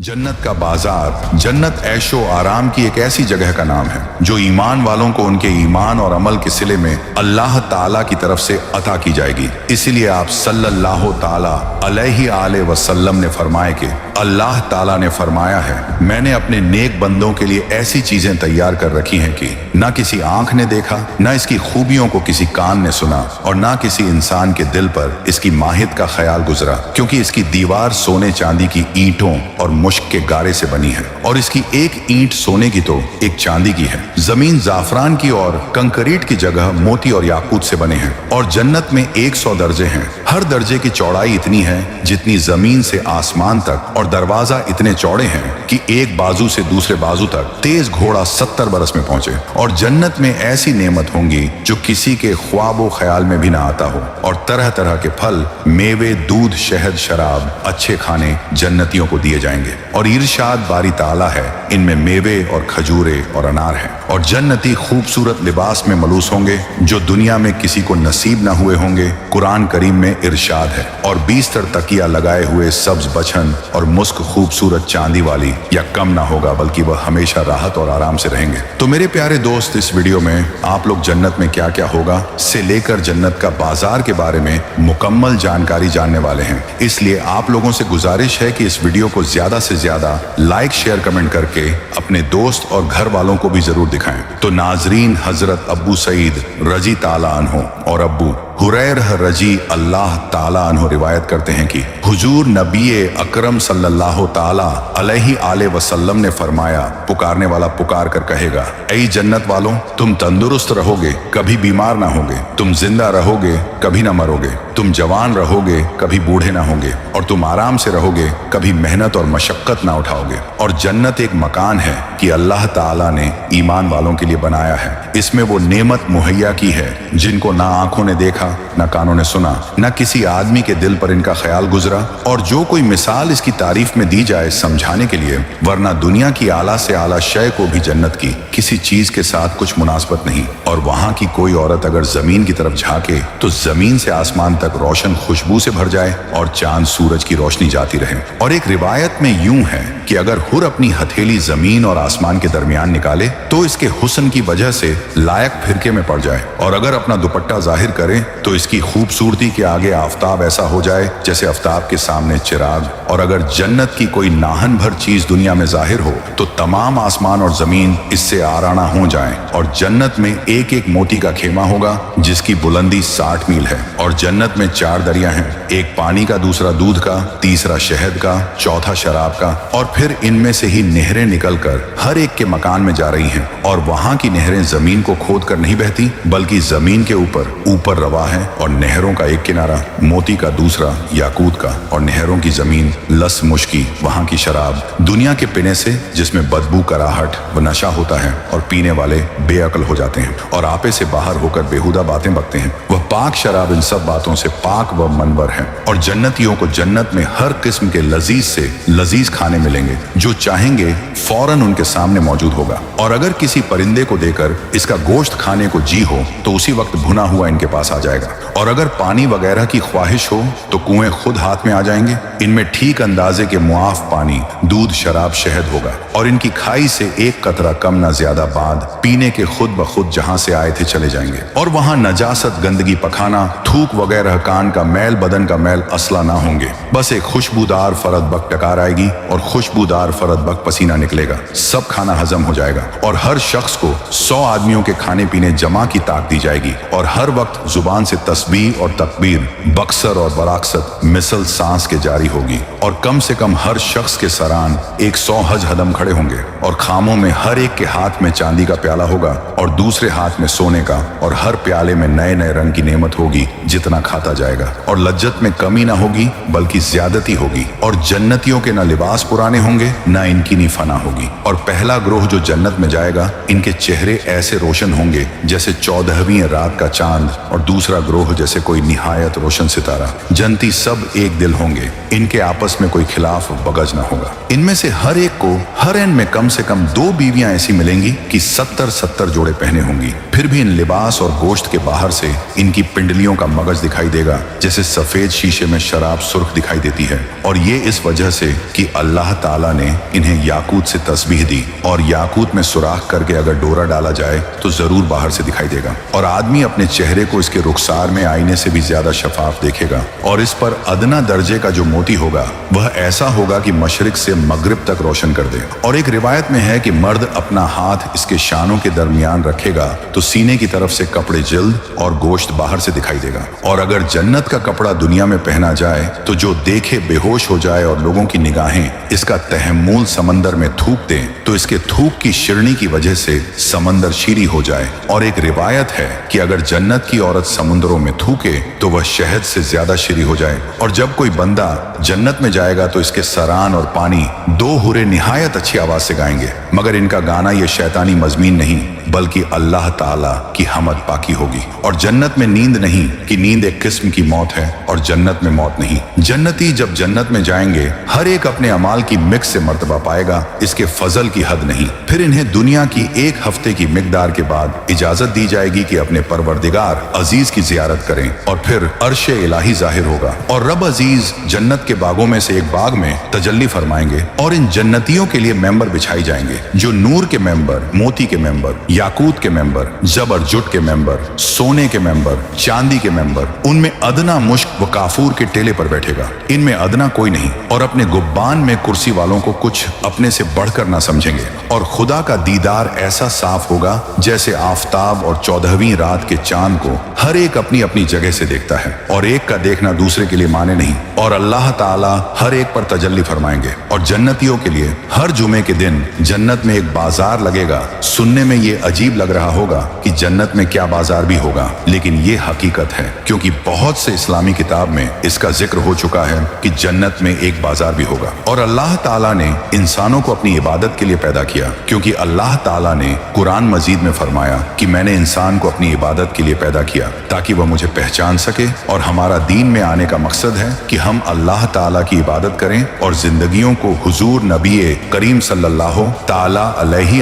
जन्नत का बाजार, जन्नत ऐशो आराम की एक ऐसी जगह का नाम है जो ईमान वालों को उनके ईमान और अमल के सिले में अल्लाह ताला की तरफ से अता की जाएगी। इसीलिए आप सल्लल्लाहु ताला अलैहि आले वसल्लम ने फरमाया कि अल्लाह ताला ने फरमाया है, मैंने अपने नेक बंदों के लिए ऐसी चीजें तैयार कर रखी हैं कि ना किसी आंख ने देखा, ना इसकी खूबियों को किसी कान ने सुना और ना किसी इंसान के दिल पर इसकी माहियत का ख्याल गुजरा, क्योंकि इसकी दीवार सोने चांदी की ईंटों और मुश्क के गारे से बनी है और इसकी एक ईंट सोने की तो एक चांदी की है। जमीन जाफरान की और कंक्रीट की जगह मोती और याकूत से बने हैं और जन्नत में 100 दर्जे हैं। हर दर्जे की चौड़ाई इतनी है जितनी जमीन से आसमान तक और दरवाजा इतने चौड़े हैं कि एक बाजू से दूसरे बाजू तक तेज घोड़ा 70 बरस में पहुंचे। और जन्नत में ऐसी नेमत होंगी जो किसी के ख्वाबो ख्याल में भी ना आता हो और तरह तरह के फल, मेवे, दूध, शहद, शराब, अच्छे खाने जन्नतियों को दिए जाएंगे। और इरशाद बारी ताला है, इनमें मेवे और खजूरे और अनार हैं। और जन्नती खूबसूरत लिबास में मलूस होंगे जो दुनिया में किसी को नसीब न हुए होंगे। कुरान करीम में इरशाद है, और 20 तकिया लगाए हुए सब्ज बछन और मुस्क खूबसूरत चांदी वाली या कम ना होगा, बल्कि वह हमेशा राहत और आराम से रहेंगे। तो मेरे प्यारे दोस्त, इस वीडियो में आप लोग जन्नत में क्या क्या होगा से लेकर जन्नत का बाजार के बारे में मुकम्मल जानकारी जानने वाले हैं। इसलिए आप लोगों से गुजारिश है कि इस वीडियो को ज्यादा से ज्यादा लाइक, शेयर, कमेंट करके अपने दोस्त और घर वालों को भी जरूर दिखाएं। तो नाजरीन, हजरत अब्बू सईद रजी ताला अन्हो और अब्बू हुरैरा रजी अल्लाह ताला अन्हो रिवायत करते हैं कि हुजूर नबी अकरम सल्लल्लाहु ताला अलैहि आले वसल्लम ने फरमाया, पुकारने वाला पुकार कर कहेगा, ऐ जन्नत वालों, तुम तंदुरुस्त रहोगे, कभी बीमार ना होगे, तुम जिंदा रहोगे, कभी ना मरोगे, तुम जवान रहोगे, कभी बूढ़े ना होंगे, और तुम आराम से रहोगे, कभी मेहनत और मशक्कत ना उठाओगे। और जन्नत एक मकान है कि अल्लाह ताला ने ईमान वालों के लिए बनाया है। इसमें वो नेमत मुहैया की है जिनको ना आंखों ने देखा, ना कानों ने सुना, ना किसी आदमी के दिल पर इनका ख्याल गुजरा। और जो कोई मिसाल इसकी तारीफ में दी जाए समझाने के लिए, वरना दुनिया की आला से आला शय को भी जन्नत की किसी चीज के साथ कुछ मुनासबत नहीं। और वहां की कोई औरत अगर जमीन की तरफ झांके तो जमीन से आसमान तक रोशन खुशबू से भर जाए और चांद सूरज की रोशनी जाती रहे। और एक रिवायत में यूं है कि अगर हुर अपनी हथेली जमीन और आसमान के दरमियान निकाले तो इसके हुस्न की वजह से लायक फिरके में पड़ जाए, और अगर अपना दुपट्टा जाहिर करे तो इसकी खूबसूरती के आगे आफताब ऐसा हो जाए जैसे आफताब के सामने चिराग। और अगर जन्नत की कोई नाहन भर चीज दुनिया में जाहिर हो तो तमाम आसमान और जमीन इससे आराना हो जाएं। और जन्नत में एक एक मोती का खेमा होगा जिसकी बुलंदी 60 मील है। और जन्नत में 4 दरिया हैं, एक पानी का, दूसरा दूध का, तीसरा शहद का, चौथा शराब का। और फिर इनमें से ही नहरें निकलकर हर एक के मकान में जा रही हैं। और वहां की नहरें जमीन को खोद कर नहीं बहती, बल्कि जमीन के ऊपर रवा है। और नहरों का एक किनारा मोती का, दूसरा याकूत का, और नहरों की जमीन लस मुश्की, वहां की शराब दुनिया के पीने से जिसमें बदबू, कराहट व नशा होता है और पीने वाले बेअक्ल हो जाते हैं और आपे से बाहर होकर बेहुदा बातें बकते हैं। वह पाक शराब इन सब बातों से पाक व मनवर है। और जन्नतियों को जन्नत में हर किस्म के लजीज से लजीज खाने मिलेंगे, जो चाहेंगे फौरन उनके सामने मौजूद होगा। और अगर किसी परिंदे को देकर इसका गोश्त खाने को जी हो तो उसी वक्त भुना हुआ इनके पास आ जाएगा। और अगर पानी वगैरह की ख्वाहिश हो तो कुएं खुद हाथ में आ जाएंगे। इनमें ठीक अंदाजे के मुआफ पानी, दूध, शराब, शहद होगा। और इनकी खाई से एक कतरा कम ना ज्यादा बाद पीने के खुद ब खुद जहां से आए थे चले जाएंगे। और वहां नजासत, गंदगी, पखाना, थूक वगैरह, कान का मैल, बदन का मैल असला ना होंगे। बस एक खुशबूदार फरद बक टकार आएगी और खुशबूदार फरद बक पसीना निकलेगा। सब खाना हजम हो जाएगा और हर शख्स को 100 आदमियों के खाने पीने जमा की ताक दी जाएगी। और हर वक्त जुबान से तस्बीह और तकबीर, बक्सर और बराकसत मिसल सांस के जारी होगी। और कम से कम हर शख्स के सरान 100 हज हदम खड़े होंगे। और खामों में हर एक के हाथ में चांदी का प्याला होगा और दूसरे हाथ में सोने का, और हर प्याले में नए नए रंग की नेमत होगी जितना खाता जाएगा। और लज्जत में कमी ना होगी बल्कि ज्यादती होगी। और जन्नतियों के न लिबास पुराने होंगे, न इनकी नी फना होगी। और पहला ग्रोह जो जन्नत में जाएगा, इनके चेहरे ऐसे रोशन होंगे जैसे 14वीं रात का चांद, और दूसरा ग्रोह जैसे कोई निहायत रोशन सितारा। जन्नती सब एक दिल होंगे, इनके आपस में कोई खिलाफ बगज ना होगा। इनमें से हर एक को हर एन में कम से कम 2 बीवियां ऐसी मिलेंगी कि 70 जोड़े पहने होंगी। फिर भी इन लिबास और गोश्त के बाहर से इनकी पिंडलियों का मगज दिखाई देगा जैसे सफेद शीशे में शराब सुर्ख दिखाई देती है। और ये इस वजह से कि अल्लाह ताला ताला ने इन्हें याकूत से तस्बीह दी और याकूत में सुराख करके अगर डोरा डाला जाए तो जरूर बाहर से दिखाई देगा और आदमी अपने चेहरे को इसके रुखसार में आईने से भी ज्यादा शफाफ देखेगा और इस पर अदना दर्जे का जो मोती होगा वह ऐसा होगा कि मशरिक से मगरिब तक रोशन कर दे। और एक रिवायत में है कि मर्द अपना हाथ इसके शानों के दरमियान रखेगा तो सीने की तरफ से कपड़े जल्द और गोश्त बाहर से दिखाई देगा। और अगर जन्नत का कपड़ा दुनिया में पहना जाए तो जो देखे बेहोश हो जाए और लोगों की निगाहें इसका तहम्मुल समंदर में थूक दें तो इसके थूक की शिरनी की वजह से समंदर शीरी हो जाए। और एक रिवायत है कि अगर जन्नत की औरत समुद्रों में थूके तो वह शहद से ज्यादा शीरी हो जाए। और जब कोई बंदा जन्नत में जाएगा तो इसके सरान और पानी दो हुरे निहायत अच्छी आवाज से गाएंगे, मगर इनका गाना ये शैतानी मजमीन नहीं बल्कि अल्लाह ताला की हमद पाकी होगी। और जन्नत में नींद नहीं कि नींद एक किस्म की मौत है और जन्नत में मौत नहीं। जन्नती जब जन्नत में जाएंगे हर एक अपने अमाल की मिक्स से मर्तबा पाएगा, इसके फजल की हद नहीं। फिर इन्हें दुनिया की एक हफ्ते की मिकदार के बाद इजाजत दी जाएगी कि अपने परवरदिगार अजीज की जियारत करें और फिर अर्शे इलाही जाहिर होगा और रब अजीज जन्नत के बागों में से एक बाग में तजल्ली फरमाएंगे और इन जन्नतियों के लिए मेंबर बिछाई जाएंगे जो नूर के मेंबर, मोती के मेंबर, याकूत के मेंबर, जबरजुट के मेंबर, सोने के मेंबर, चांदी के मेंबर, उनमें अदना मुश्क व काफूर के टेले पर बैठेगा। इनमें अदना कोई नहीं और अपने गुब्बान में कुर्सी वालों को कुछ अपने से बढ़कर ना समझेंगे। और खुदा का दीदार ऐसा साफ होगा जैसे आफताब और 14वीं रात के चांद को हर एक अपनी अपनी जगह से देखता है और एक का देखना दूसरे के लिए माने नहीं। और अल्लाह ताला हर एक पर तजल्ली फरमाएंगे। और जन्नतियों के लिए हर जुमे के दिन जन्नत में एक बाजार लगेगा। सुनने में ये अजीब लग रहा होगा कि जन्नत में क्या बाजार भी होगा, लेकिन ये हकीकत है क्योंकि बहुत से इस्लामी किताब में इसका जिक्र हो चुका है कि जन्नत में एक बाजार भी होगा। और अल्लाह ताला ने इंसानों को अपनी इबादत के लिए पैदा किया क्योंकि अल्लाह ताला ने कुरान मजीद में फरमाया कि मैंने इंसान को अपनी इबादत के लिए पैदा किया ताकि वह मुझे पहचान सके। और हमारा दीन में आने का मकसद है कि हम अल्लाह ताला की इबादत करें और जिंदगियों को हुजूर नबी करीम सल्लल्लाहु ताला अलैहि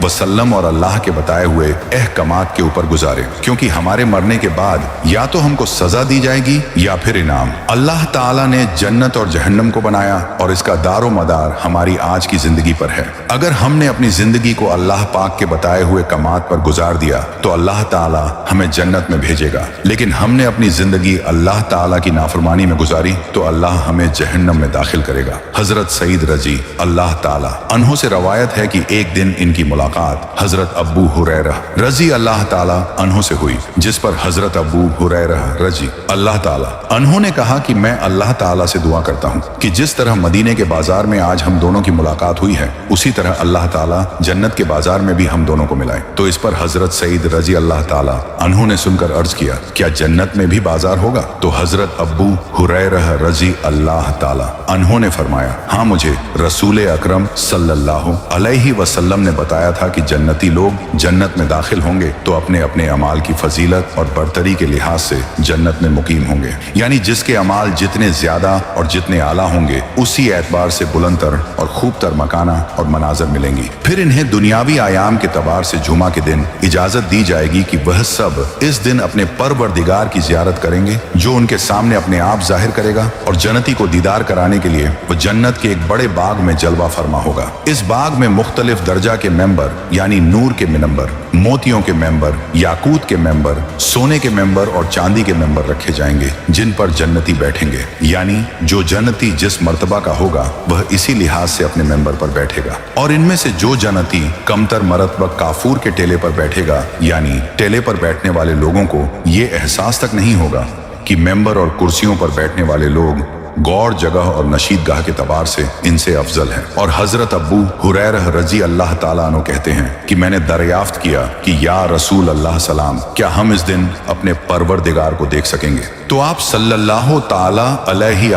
वसल्लम और अल्लाह के बताए हुए अहकामात के ऊपर गुजारे, क्योंकि हमारे मरने के बाद या तो हमको सजा दी जाएगी या फिर इनाम। अल्लाह ताला ने जन्नत और जहन्नम को बनाया और इसका दारो मदार हमारी आज की जिंदगी पर है। अगर हमने अपनी जिंदगी को अल्लाह पाक के बताए हुए कमात पर गुजार दिया तो अल्लाह ताला हमें जन्नत में भेजेगा, लेकिन हमने अपनी जिंदगी अल्लाह ताला की नाफरमानी में गुजारी तो अल्लाह हमें जहन्नम में दाखिल करेगा। हजरत सईद रजी अल्लाह ताला अन्हों से रवायत है कि एक दिन इनकी मुलाकात हजरत अबू हुरैरा रजी अल्लाह ताला अन्हों से हुई, जिस पर हजरत अबू हुरैरा रजी अल्लाह ताला अन्हों ने कहा कि मैं अल्लाह ताला से दुआ करता हूँ कि जिस तरह मदीने के बाजार में आज हम दोनों की मुलाकात हुई है उसी तरह अल्लाह ताला जन्नत के बाजार में भी हम दोनों को मिलाए। तो इस पर हजरत सईद रजी अल्लाह ताला अन्हों ने सुनकर अर्ज किया, क्या जन्नत में भी बाजार होगा? तो हजरत अबू हुरैरा रजी अल्लाह ताला अन्हों ने फरमाया, हाँ, मुझे रसूल अकरम सल्लल्लाहु अलैहि वसल्लम ने बताया था कि जन्नती लोग जन्नत में दाखिल होंगे तो अपने अपने अमाल की फजीलत और बरतरी के लिहाज से जन्नत में मुकीम होंगे, यानी जिसके अमाल जितने ज्यादा और जितने आला होंगे उसी एतबार से बुलंदतर और खूब तर मकाना और मनाजर मिलेंगी। फिर इन्हें दुनियावी आयाम के तबार से जुमा के दिन इजाजत दी जाएगी कि वह सब इस दिन अपने परवरदिगार की जियारत करेंगे जो उनके सामने अपने आप जाहिर करेगा। और जन्नती को दीदार कराने के लिए वो जन्नत के एक बड़े बाग में जलवा फरमा होगा। इस बाग में मुख्तलिफ दर्जा के मेंबर यानी नूर के मेंबर, मोतियों के मेंबर, याकूत के मेंबर, सोने के मेंबर और चांदी के मेंबर रखे जाएंगे जिन पर जन्नती बैठेंगे, यानी जो जन्नती जिस मर्तबा का होगा वह इसी लिहाज से अपने मेंबर पर बैठेगा। और इनमें से जो जन्नती कमतर मरतबा काफूर के टेले पर बैठेगा, यानी टेले पर बैठने वाले लोगों को ये एहसास तक नहीं होगा कि मेंबर और कुर्सियों पर बैठने वाले लोग गौर जगह और नशीदगाह के तबार से इनसे अफजल है। और हजरत अबू हुरैरा रजी अल्लाह ताला अन्हु कहते हैं कि मैंने दरियाफ्त किया कि या रसूल अल्लाह सलाम, क्या हम इस दिन अपने परवरदिगार को देख सकेंगे? तो आप सल्लल्लाहु ताला अलैहि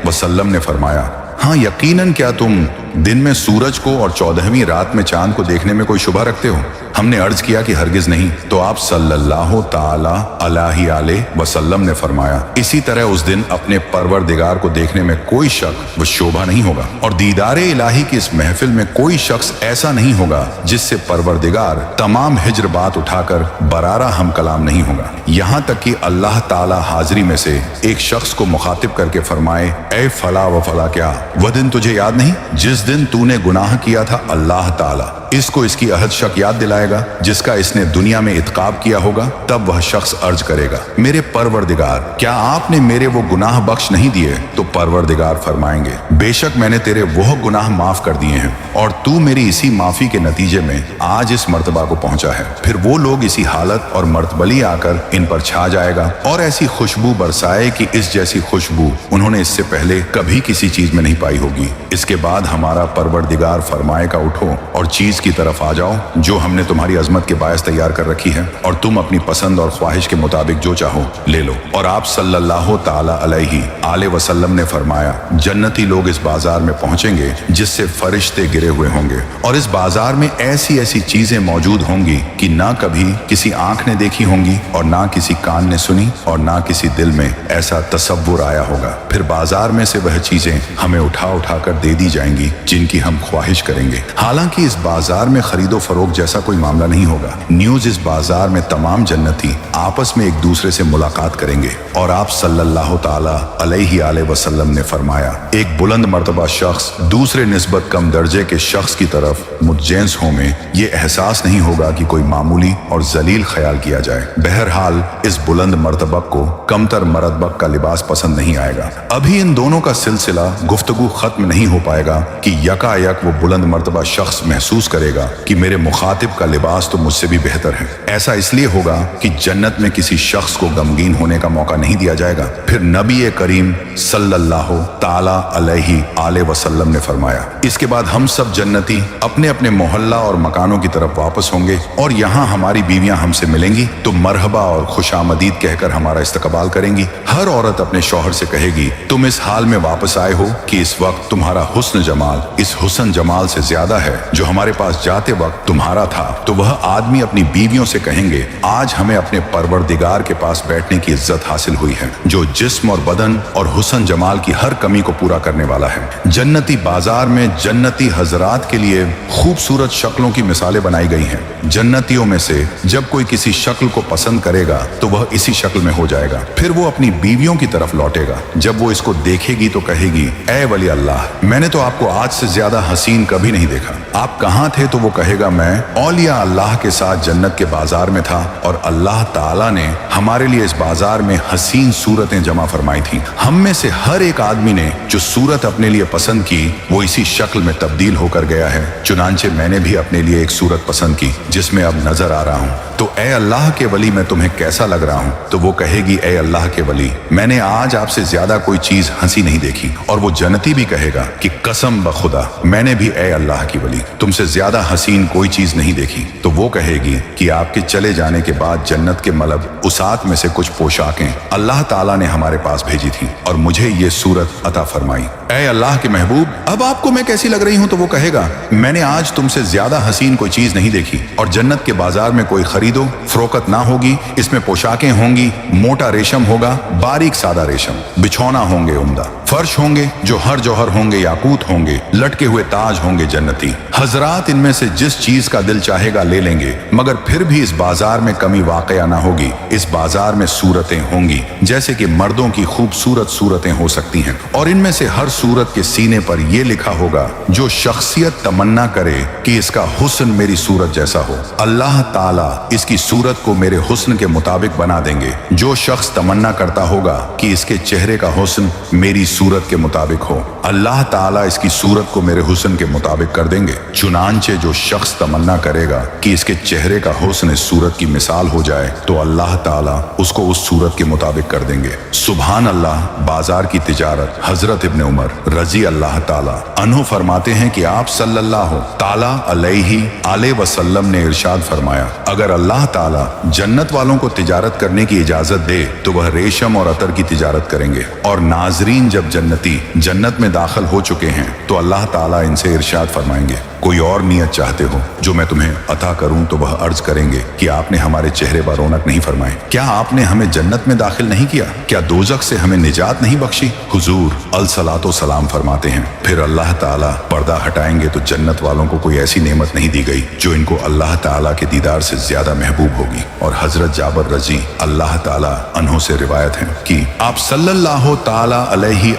वसल्लम ने फरमाया, हाँ यकीनन, क्या तुम दिन में सूरज को और 14वीं रात में चांद को देखने में कोई शुबा रखते हो? हमने अर्ज किया कि हरगिज नहीं। तो आप सल्लल्लाहु ताला अलैहि वसल्लम ने फरमाया, इसी तरह उस दिन अपने परवरदिगार को देखने में कोई शक व शोभा नहीं होगा, और दीदारे इलाही की इस महफिल में कोई शख्स ऐसा नहीं होगा जिससे परवरदिगार तमाम हिज्र बात उठाकर बरारा हम कलाम नहीं होगा। यहाँ तक कि अल्लाह ताला हाजिरी में से एक शख्स को मुखातिब करके फरमाए, ए फला व फला, क्या वह दिन तुझे याद नहीं जिस दिन तूने गुनाह किया था? अल्लाह ताला इसको इसकी अहद शक याद दिलाएगा जिसका इसने दुनिया में इत्काब किया होगा। तब वह शख्स अर्ज करेगा, मेरे परवरदिगार, क्या आपने मेरे वो गुनाह बख्श नहीं दिए? तो परवरदिगार फरमाएंगे, बेशक मैंने तेरे वह गुनाह माफ कर दिए हैं, और तू मेरी इसी माफी के नतीजे में आज इस मर्तबा को पहुंचा है। फिर वो लोग इसी हालत और मर्तबली आकर इन पर छा जाएगा और ऐसी खुशबू बरसाए कि इस जैसी खुशबू उन्होंने इससे पहले कभी किसी चीज में नहीं पाई होगी। इसके बाद हमारा परवरदिगार फरमाएगा, उठो और चीज की तरफ आ जाओ जो हमने तुम्हारी अजमत के बायस तैयार कर रखी है, और तुम अपनी पसंद और ख्वाहिश के मुताबिक जो चाहो ले लो। और आप सल्लल्लाहु ताला अलैहि वसल्लम ने फरमाया, जन्नती लोग इस बाजार में पहुंचेंगे जिससे फरिश्ते गिरे हुए होंगे, और इस बाजार में ऐसी ऐसी चीजें मौजूद होंगी कि ना कभी किसी आंख ने देखी होंगी और ना किसी कान ने सुनी और ना किसी दिल में ऐसा तसव्वुर आया होगा। फिर बाजार में से वह चीजें हमें उठा उठा कर दे दी जाएंगी जिनकी हम ख्वाहिश करेंगे। हालांकि इस बाजार में खरीदो फरोख्त जैसा कोई मामला नहीं होगा। न्यूज इस बाजार में तमाम जन्नती आपस में एक दूसरे से मुलाकात करेंगे। और आप सल्लल्लाहु ताला अलैहि वसल्लम ने फरमाया, एक बुलंद मर्तबा शख्स दूसरे निस्बत कम दर्जे के शख्स की तरफ मुतजैंस हो में ये एहसास नहीं होगा कि कोई मामूली और जलील ख्याल किया जाए। बहरहाल इस बुलंद मर्तबक को कमतर मरतबक का लिबास पसंद नहीं आएगा। अभी इन दोनों का सिलसिला गुफ्तगू खत्म नहीं हो पाएगा कि यकायक वो बुलंद मर्तबा शख्स महसूस करेगा कि मेरे मुखातिब का लिबास तो मुझसे भी बेहतर है। ऐसा इसलिए होगा कि जन्नत में किसी शख्स को गमगीन होने का मौका नहीं दिया जाएगा। फिर नबी करीम सल्लल्लाहु ताला अलैहि वसल्लम ने फरमाया, इसके बाद हम सब जन्नती अपने अपने मोहल्ला और मकानों की तरफ वापस होंगे, और यहाँ हमारी बीवियां हमसे मिलेंगी तो मरहबा और खुशामदीद कहकर हमारा इस्तकबाल करेंगी। हर औरत अपने शौहर से कहेगी, तुम इस हाल में वापस आए हो कि इस वक्त तुम्हारा हुस्न जमाल इस हुस्न जमाल से ज्यादा है जो हमारे पास जाते वक्त तुम्हारा था। तो वह आदमी अपनी बीवियों से कहेंगे, आज हमें अपने परवरदिगार के पास बैठने की इज्जत हासिल हुई है जो जिस्म और बदन और हुस्न जमाल की हर कमी को पूरा करने वाला है। जन्नती बाजार में जन्नती हजरात के लिए खूबसूरत शक्लों की मिसालें बनाई गई हैं। जन्नतियों में से जब कोई किसी शक्ल को पसंद करेगा तो वह इसी शक्ल में हो जाएगा। फिर वो अपनी बीवियों की तरफ लौटेगा। जब वो इसको देखेगी तो कहेगी, ऐ वली अल्लाह, मैंने तो आपको आज से ज्यादा हसीन कभी नहीं देखा। आप कहाँ थे? तो वो कहेगा, मैं औलिया अल्लाह के साथ जन्नत के बाजार में था, और अल्लाह ताला ने हमारे लिए इस बाजार में हसीन सूरतें जमा फरमाई थी। हम में से हर एक आदमी ने जो सूरत अपने लिए पसंद की वो इसी शक्ल में तब्दील होकर गया है। चुनांचे मैंने भी अपने लिए एक सूरत पसंद की जिसमें अब नजर आ रहा हूँ। तो ए अल्लाह के वली, मैं तुम्हें कैसा लग रहा हूँ? तो वो कहेगी, ए अल्लाह के वली, मैंने आज आपसे ज्यादा कोई चीज हंसी नहीं देखी। और वो जन्नती भी कहेगा कि कसम ब खुदा, मैंने भी ए अल्लाह की वली तुमसे ज्यादा हसीन कोई चीज नहीं देखी। तो वो कहेगी कि आपके चले जाने के बाद जन्नत के मलब उसात में से कुछ पोशाकें अल्लाह ताला ने हमारे पास भेजी थी और मुझे ये सूरत अता फरमाई। ए अल्लाह के महबूब, अब आपको मैं कैसी लग रही हूँ? तो वो कहेगा, मैंने आज तुमसे ज्यादा हसीन कोई चीज नहीं देखी। और जन्नत के बाजार में कोई खरीदो फरोख्त ना होगी, इसमें पोशाकें होंगी, मोटा रेशम होगा, बारीक सादा रेशम, बिछौना होंगे उम्दा, फर्श होंगे जो हर जौहर होंगे, याकूत होंगे, लटके हुए ताज होंगे जन्नती। हजरात इनमें से जिस चीज का दिल चाहेगा ले लेंगे, मगर फिर भी इस बाजार में कमी वाकया ना होगी। इस बाजार में सूरतें होंगी जैसे कि मर्दों की खूबसूरत सूरतें हो सकती हैं, और इनमें से हर सूरत के सीने पर यह लिखा होगा, जो शख्सियत तमन्ना करे कि इसका हुस्न मेरी सूरत जैसा हो, अल्लाह ताला इसकी सूरत को मेरे हुस्न के मुताबिक बना देंगे। जो शख्स तमन्ना करता होगा कि इसके चेहरे का हुस्न मेरी सूरत के मुताबिक हो, अल्लाह ताला इसकी सूरत को मेरे हुस्न के मुताबिक कर देंगे। चुनांचे जो शख्स तमन्ना करेगा कि इसके चेहरे का हुस्न इस सूरत की मिसाल हो जाए, तो अल्लाह ताला उसको उस सूरत के मुताबिक कर देंगे। सुभान अल्लाह। बाजार की तिजारत। हजरत इब्ने उमर रजी अल्लाह ताला अन्हु फरमाते हैं कि आप सल्लल्लाहु ताला अलैहि वसल्लम ने इरशाद फरमाया, अगर अल्लाह ताला जन्नत वालों को तिजारत करने की इजाजत दे तो वह रेशम और अतर की तिजारत करेंगे। और नाजरीन, जब जन्नती जन्नत में दाखिल हो चुके हैं तो अल्लाह ताला इनसे इरशाद फरमाएंगे, कोई और नियत चाहते हो जो मैं तुम्हें अता करूं? तो वह अर्ज करेंगे कि आपने हमारे चेहरे पर रौनक नहीं फरमाई, क्या आपने हमें जन्नत में दाखिल नहीं किया, क्या दोजख से हमें निजात नहीं बख्शी? हुजूर अलसलातो सलाम फरमाते हैं, फिर अल्लाह ताला पर्दा हटाएंगे तो जन्नत वालों को कोई ऐसी नेमत नहीं दी गई जो इनको अल्लाह ताला के दीदार से ज्यादा महबूब होगी। और हजरत जाबर रजी अल्लाह ताला अन्हों से रिवायत है कि आप सल्लल्लाहु ताला अलैहि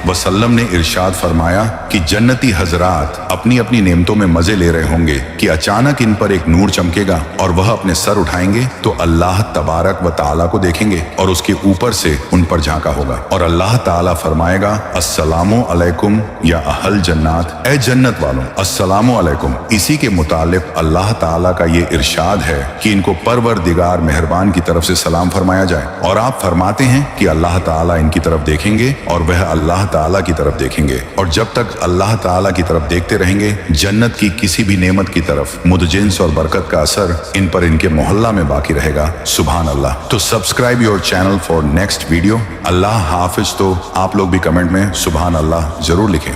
वसल्लम ने इरशाद फरमाया कि जन्नती हजरात अपनी अपनी नेमतों में मजे ले रहे होंगे कि अचानक इन पर एक नूर चमकेगा और वह अपने सर उठाएंगे तो अल्लाह तबारक व ताला को देखेंगे और उसके ऊपर से उन पर झांका होगा और अल्लाह ताला फरमाएगा, अस्सलामु अलैकुम या अहल जन्नत, ए जन्नत वालों अस्सलामु अलैकुम। इसी के मुतालिक अल्लाह ताला का ये इरशाद है कि इनको परवरदिगार मेहरबान की तरफ से सलाम फरमाया जाए और आप फरमाते हैं कि अल्लाह ताला इनकी तरफ देखेंगे और वह अल्लाह ताला की तरफ देखेंगे और जब तक अल्लाह ताला की तरफ देखते रहेंगे जन्नत की किसी भी नेमत की तरफ मुदजिन्स और बरकत का असर इन पर इनके मोहल्ला में बाकी रहेगा। सुभान अल्लाह। तो subscribe your channel for next video. अल्लाह हाफिज। तो आप लोग भी कमेंट में सुभान अल्लाह जरूर लिखें।